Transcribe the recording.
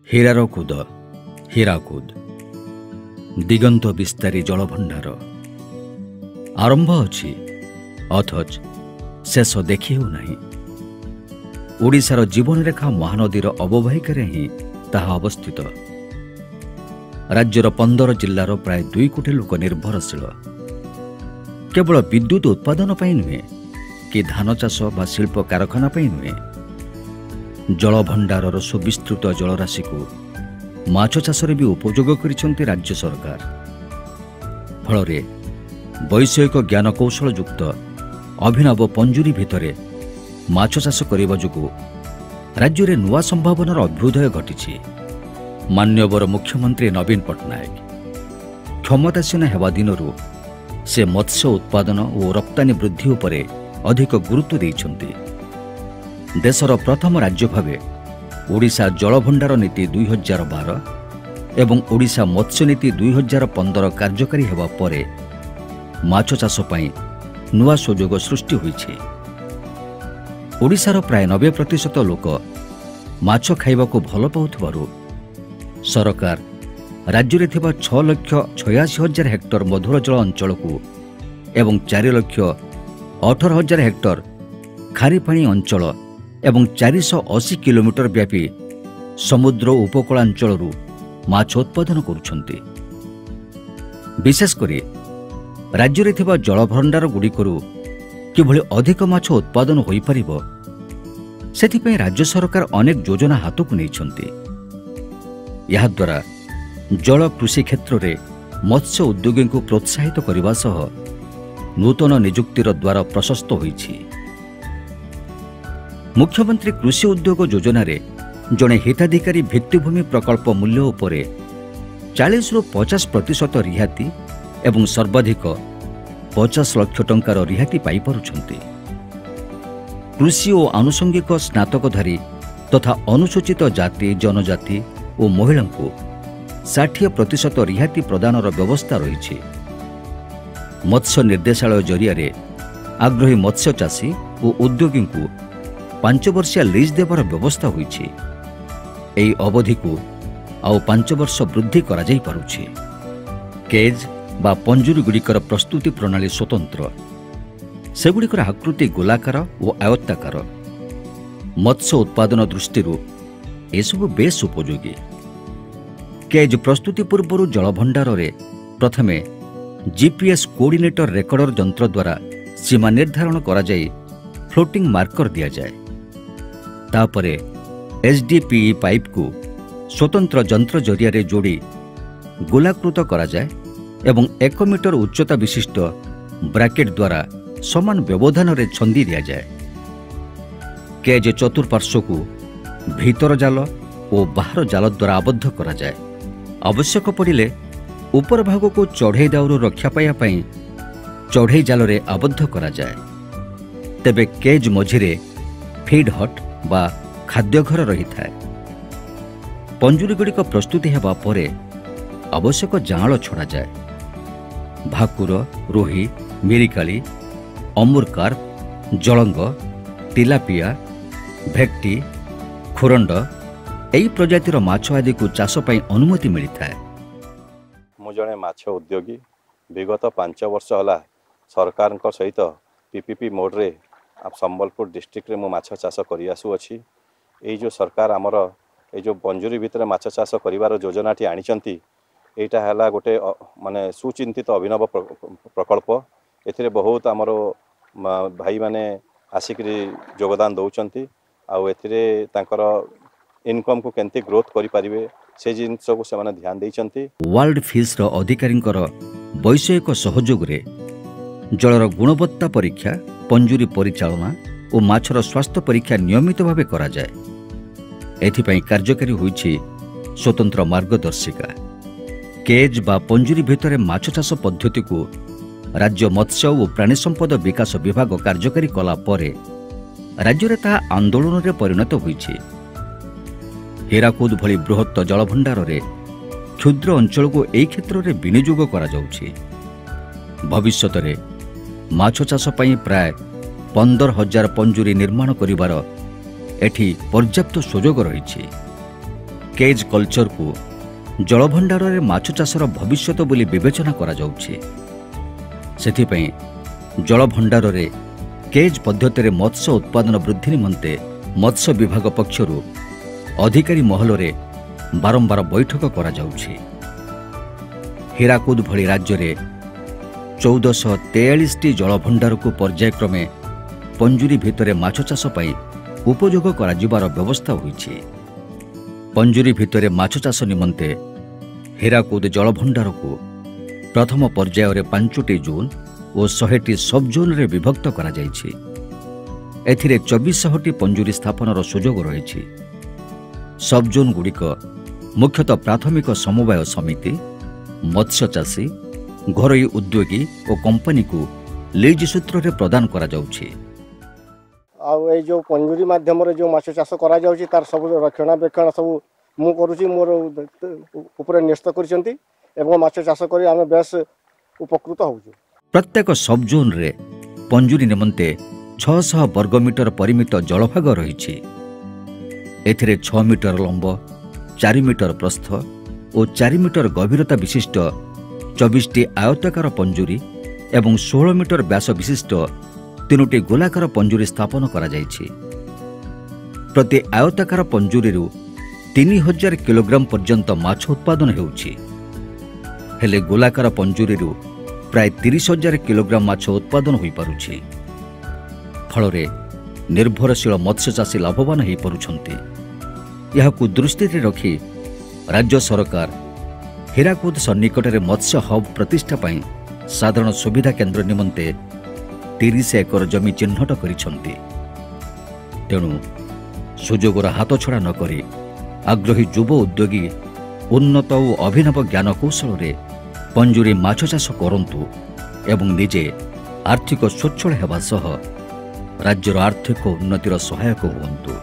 ହୀରାର କୁଦ ହୀରାକୁଦ ଦିଗନ୍ତ ବିସ୍ତାରୀ ଜଳଭଣ୍ଡାର ଆରମ୍ଭ ଅଛି ଅଥଚ ଶେଷ ଦେଖି ହେଉନାହିଁ। ଓଡ଼ିଶାର ଜୀବନରେଖା ମହାନଦୀର ଅବବାହିକାରେ ହିଁ ତାହା ଅବସ୍ଥିତ। ରାଜ୍ୟର 15 ଜିଲ୍ଲାର ପ୍ରାୟ 2 କୋଟି ଲୋକ ନିର୍ଭରଶୀଳ କେବଳ ବିଦ୍ୟୁତ୍ ଉତ୍ପାଦନ ପାଇଁ ନୁହେଁ କି ଧାନ ଚାଷ ବା ଶିଳ୍ପ କାରଖାନା ପାଇଁ ନୁହେଁ। ଜଳଭଣ୍ଡାରର ସୁବିସ୍ତୃତ ଜଳରାଶିକୁ ମାଛ ଚାଷରେ ବି ଉପଯୋଗ କରିଛନ୍ତି ରାଜ୍ୟ ସରକାର। ଫଳରେ ବୈଷୟିକ ଜ୍ଞାନ କୌଶଳ ଯୁକ୍ତ ଅଭିନବ ପଞ୍ଜୁରୀ ଭିତରେ ମାଛ ଚାଷ କରିବା ଯୋଗୁଁ ରାଜ୍ୟରେ ନୂଆ ସମ୍ଭାବନାର ଅଭ୍ୟୁଦୟ ଘଟିଛି। ମାନ୍ୟବର ମୁଖ୍ୟମନ୍ତ୍ରୀ ନବୀନ ପଟ୍ଟନାୟକ କ୍ଷମତାସୀନ ହେବା ଦିନରୁ ସେ ମତ୍ସ୍ୟ ଉତ୍ପାଦନ ଓ ରପ୍ତାନୀ ବୃଦ୍ଧି ଉପରେ ଅଧିକ ଗୁରୁତ୍ୱ ଦେଇଛନ୍ତି। ଦେଶର ପ୍ରଥମ ରାଜ୍ୟ ଭାବେ ଓଡ଼ିଶା ଜଳଭଣ୍ଡାର ନୀତି 2012 ଏବଂ ଓଡ଼ିଶା ମତ୍ସ୍ୟନୀତି 2015 କାର୍ଯ୍ୟକାରୀ ହେବା ପରେ ମାଛ ଚାଷ ପାଇଁ ନୂଆ ସୁଯୋଗ ସୃଷ୍ଟି ହୋଇଛି। ଓଡ଼ିଶାର ପ୍ରାୟ 90% ଲୋକ ମାଛ ଖାଇବାକୁ ଭଲ ପାଉଥିବାରୁ ସରକାର ରାଜ୍ୟରେ ଥିବା 6,86,000 ହେକ୍ଟର ମଧୁର ଜଳ ଅଞ୍ଚଳକୁ ଏବଂ 4,18,000 ହେକ୍ଟର ଖାରିପାଣି ଅଞ୍ଚଳ ଏବଂ 480 କିଲୋମିଟର ବ୍ୟାପୀ ସମୁଦ୍ର ଉପକୂଳାଞ୍ଚଳରୁ ମାଛ ଉତ୍ପାଦନ କରୁଛନ୍ତି। ବିଶେଷ କରି ରାଜ୍ୟରେ ଥିବା ଜଳଭଣ୍ଡାରଗୁଡ଼ିକରୁ କିଭଳି ଅଧିକ ମାଛ ଉତ୍ପାଦନ ହୋଇପାରିବ ସେଥିପାଇଁ ରାଜ୍ୟ ସରକାର ଅନେକ ଯୋଜନା ହାତକୁ ନେଇଛନ୍ତି। ଏହାଦ୍ୱାରା ଜଳ କୃଷି କ୍ଷେତ୍ରରେ ମତ୍ସ୍ୟ ଉଦ୍ୟୋଗୀଙ୍କୁ ପ୍ରୋତ୍ସାହିତ କରିବା ସହ ନୂତନ ନିଯୁକ୍ତିର ଦ୍ୱାର ପ୍ରଶସ୍ତ ହୋଇଛି। ମୁଖ୍ୟମନ୍ତ୍ରୀ କୃଷି ଉଦ୍ୟୋଗ ଯୋଜନାରେ ଜଣେ ହିତାଧିକାରୀ ଭିତ୍ତିଭୂମି ପ୍ରକଳ୍ପ ମୂଲ୍ୟ ଉପରେ 40ରୁ 50% ରିହାତି ଏବଂ ସର୍ବାଧିକ 50 ଲକ୍ଷ ଟଙ୍କାର ରିହାତି ପାଇପାରୁଛନ୍ତି। କୃଷି ଓ ଆନୁଷଙ୍ଗିକ ସ୍ନାତକଧାରୀ ତଥା ଅନୁସୂଚିତ ଜାତି ଜନଜାତି ଓ ମହିଳାଙ୍କୁ 60% ରିହାତି ପ୍ରଦାନର ବ୍ୟବସ୍ଥା ରହିଛି। ମତ୍ସ୍ୟ ନିର୍ଦ୍ଦେଶାଳୟ ଜରିଆରେ ଆଗ୍ରହୀ ମତ୍ସ୍ୟ ଚାଷୀ ଓ ଉଦ୍ୟୋଗୀଙ୍କୁ 5 ବର୍ଷିଆ ଲିଜ୍ ଦେବାର ବ୍ୟବସ୍ଥା ହୋଇଛି। ଏହି ଅବଧିକୁ ଆଉ 5 ବର୍ଷ ବୃଦ୍ଧି କରାଯାଇପାରୁଛି। କେଜ୍ ବା ପଞ୍ଜୁରୀଗୁଡ଼ିକର ପ୍ରସ୍ତୁତି ପ୍ରଣାଳୀ ସ୍ୱତନ୍ତ୍ର। ସେଗୁଡ଼ିକର ଆକୃତି ଗୋଲାକାର ଓ ଆୟତ୍ତାକାର। ମତ୍ସ୍ୟ ଉତ୍ପାଦନ ଦୃଷ୍ଟିରୁ ଏସବୁ ବେଶ୍ ଉପଯୋଗୀ। କେଜ୍ ପ୍ରସ୍ତୁତି ପୂର୍ବରୁ ଜଳଭଣ୍ଡାରରେ ପ୍ରଥମେ GPS କୋଅର୍ଡିନେଟର ରେକର୍ଡର ଯନ୍ତ୍ର ଦ୍ୱାରା ସୀମା ନିର୍ଦ୍ଧାରଣ କରାଯାଇ ଫ୍ଲୋଟିଂ ମାର୍କର ଦିଆଯାଏ। ତାପରେ HDPE ପାଇପ୍କୁ ସ୍ୱତନ୍ତ୍ର ଯନ୍ତ୍ର ଜରିଆରେ ଯୋଡ଼ି ଗୋଲାକୃତ କରାଯାଏ ଏବଂ 1 ମିଟର ଉଚ୍ଚତା ବିଶିଷ୍ଟ ବ୍ରାକେଟ୍ ଦ୍ୱାରା ସମାନ ବ୍ୟବଧାନରେ ଛନ୍ଦି ଦିଆଯାଏ। କେଜ୍ ଚତୁଃପାର୍ଶ୍ୱକୁ ଭିତର ଜାଲ ଓ ବାହାର ଜାଲ ଦ୍ୱାରା ଆବଦ୍ଧ କରାଯାଏ। ଆବଶ୍ୟକ ପଡ଼ିଲେ ଉପର ଭାଗକୁ ଚଢ଼େଇ ଦାଉରୁ ରକ୍ଷା ପାଇବା ପାଇଁ ଚଢ଼େଇ ଜାଲରେ ଆବଦ୍ଧ କରାଯାଏ। ତେବେ କେଜ୍ ମଝିରେ ଫିଡ୍ ହଟ୍ ବା ଖାଦ୍ୟଘର ରହିଥାଏ। ପଞ୍ଜୁରୀଗୁଡ଼ିକ ପ୍ରସ୍ତୁତି ହେବା ପରେ ଆବଶ୍ୟକ ଜାଆଁଳ ଛଡ଼ାଯାଏ। ଭାକୁର, ରୋହି, ମିରିକାଳି, ଅମୁରକାର୍ପ, ଜଳଙ୍ଗ, ଟିଲାପିଆ, ଭେକ୍ଟି, ଖୁରଣ୍ଡ ଏହି ପ୍ରଜାତିର ମାଛ ଆଦିକୁ ଚାଷ ପାଇଁ ଅନୁମତି ମିଳିଥାଏ। ମୁଁ ଜଣେ ମାଛ ଉଦ୍ୟୋଗୀ। ବିଗତ 5 ବର୍ଷ ହେଲା ସରକାରଙ୍କ ସହିତ PPP ମୋଡ଼ରେ ସମ୍ବଲପୁର ଡିଷ୍ଟ୍ରିକ୍ଟରେ ମୁଁ ମାଛ ଚାଷ କରି ଆସୁଅଛି। ଏଇ ଯେଉଁ ସରକାର ଆମର ଏଇ ଯେଉଁ ପଞ୍ଜୁରୀ ଭିତରେ ମାଛ ଚାଷ କରିବାର ଯୋଜନାଟି ଆଣିଛନ୍ତି এইটা ହେଲା ଗୋଟେ ମାନେ ସୁଚିନ୍ତିତ ଅଭିନବ ପ୍ରକଳ୍ପ। ଏଥିରେ ବହୁତ ଆମର ଭାଇମାନେ ଆସିକରି ଯୋଗଦାନ ଦେଉଛନ୍ତି ଆଉ ଏଥିରେ ତାଙ୍କର ଇନକମ୍କୁ କେମିତି ଗ୍ରୋଥ୍ କରିପାରିବେ ସେ ଜିନିଷକୁ ସେମାନେ ଧ୍ୟାନ ଦେଇଛନ୍ତି। ୱାର୍ଲଡ ଫିସ୍ର ଅଧିକାରୀଙ୍କର ବୈଷୟିକ ସହଯୋଗରେ ଜଳର ଗୁଣବତ୍ତା ପରୀକ୍ଷା, ପଞ୍ଜୁରୀ ପରିଚାଳନା ଓ ମାଛର ସ୍ୱାସ୍ଥ୍ୟ ପରୀକ୍ଷା ନିୟମିତ ଭାବେ କରାଯାଏ। ଏଥିପାଇଁ କାର୍ଯ୍ୟକାରୀ ହୋଇଛି ସ୍ୱତନ୍ତ୍ର ମାର୍ଗଦର୍ଶିକା। କେଜ୍ ବା ପଞ୍ଜୁରୀ ଭିତରେ ମାଛ ଚାଷ ପଦ୍ଧତିକୁ ରାଜ୍ୟ ମତ୍ସ୍ୟ ଓ ପ୍ରାଣୀ ସମ୍ପଦ ବିକାଶ ବିଭାଗ କାର୍ଯ୍ୟକାରୀ କଲା ପରେ ରାଜ୍ୟରେ ତାହା ଆନ୍ଦୋଳନରେ ପରିଣତ ହୋଇଛି। ହୀରାକୁଦ ଭଳି ବୃହତ୍ତ ଜଳଭଣ୍ଡାରରେ କ୍ଷୁଦ୍ର ଅଞ୍ଚଳକୁ ଏହି କ୍ଷେତ୍ରରେ ବିନିଯୋଗ କରାଯାଉଛି। ଭବିଷ୍ୟତରେ ମାଛ ଚାଷ ପାଇଁ ପ୍ରାୟ 15,000 ପଞ୍ଜୁରୀ ନିର୍ମାଣ କରିବାର ଏଠି ପର୍ଯ୍ୟାପ୍ତ ସୁଯୋଗ ରହିଛି। केज कल्चर को जलभंडार में माछ चाषर भविष्यत बोली विवेचना करा जाउछि। सेथिपई जलभंडार में केज पद्धति मत्स्य उत्पादन वृद्धि निमंते मत्स्य विभाग पक्षरु अधिकारी महल में बारंबार बैठक करा जाउछि। हीराकुद भली राज्य में 1443 जलभंडार को पर्यायक्रमे पंजुरी भितरे माछ चाष पई उपयोग करा जिबार व्यवस्था होईछि। पंजुरी भितरे माछ चाष निमंते हीराकुद जलभंडार को प्रथम पर्यायर 5टी जोन और 100टी सब जोन रे विभक्त करा जायछि। एथिरे 2400टी पंजुरी स्थापनर सुजोग रहिछि। सब जोन गुड़िक मुख्यतः प्राथमिक समवाय समिति, मत्स्य चाषी, घरोई उद्योगी और कंपनी को लीज सूत्र रे प्रदान करा जाउछि। आ जो पंजुरी माध्यम जो माछ चाष करा जाउछि तार सब रक्षणाबेक्षण सब मु करूछि, मोर ऊपर न्यस्त करिसेंती एवं माछ चाष करी आमे बेस उपकृत होउछु। प्रत्येक सब जोन रे पंजुरी निमंते 600 वर्गमीटर परिमित जलभाग रही। एथिरे 6 मीटर लंब, 4 मीटर प्रस्थ और 4 मीटर गभीरता विशिष्ट 24टी आयताकार पंजुरी एवं 16 मीटर व्यास विशिष्ट 3टी गोलाकार पंजुरी स्थापन करा जायछि। प्रति आयताकार पंजुरी 3000 किलोग्राम पर्यंत माछ उत्पादन हेउछि। हेले गोलाकार पंजुरी प्राय 30,000 किलोग्राम माछ उत्पादन होई पारुछि। फलरे निर्भरशील मत्स्यचाषी लाभवान हो पारुछन्ति। यहाकु दृष्टि रखी राज्य सरकार हीराकुद सन्निकटरे मत्स्य हब प्रतिष्ठा पई साधारण सुविधा केन्द्र निमंते 30 एकर जमी चिह्नट करिछन्ति। तेणु सुजोगर हाथ छड़ा न करी आग्रही युव उद्योगी उन्नत और अभिनव ज्ञान कौशल रे पंजुरी माछ चाष करंतु एवं निजे आर्थिक स्वच्छल हेबा सह राज्यर आर्थिक उन्नतिर सहायक हुअन्तु।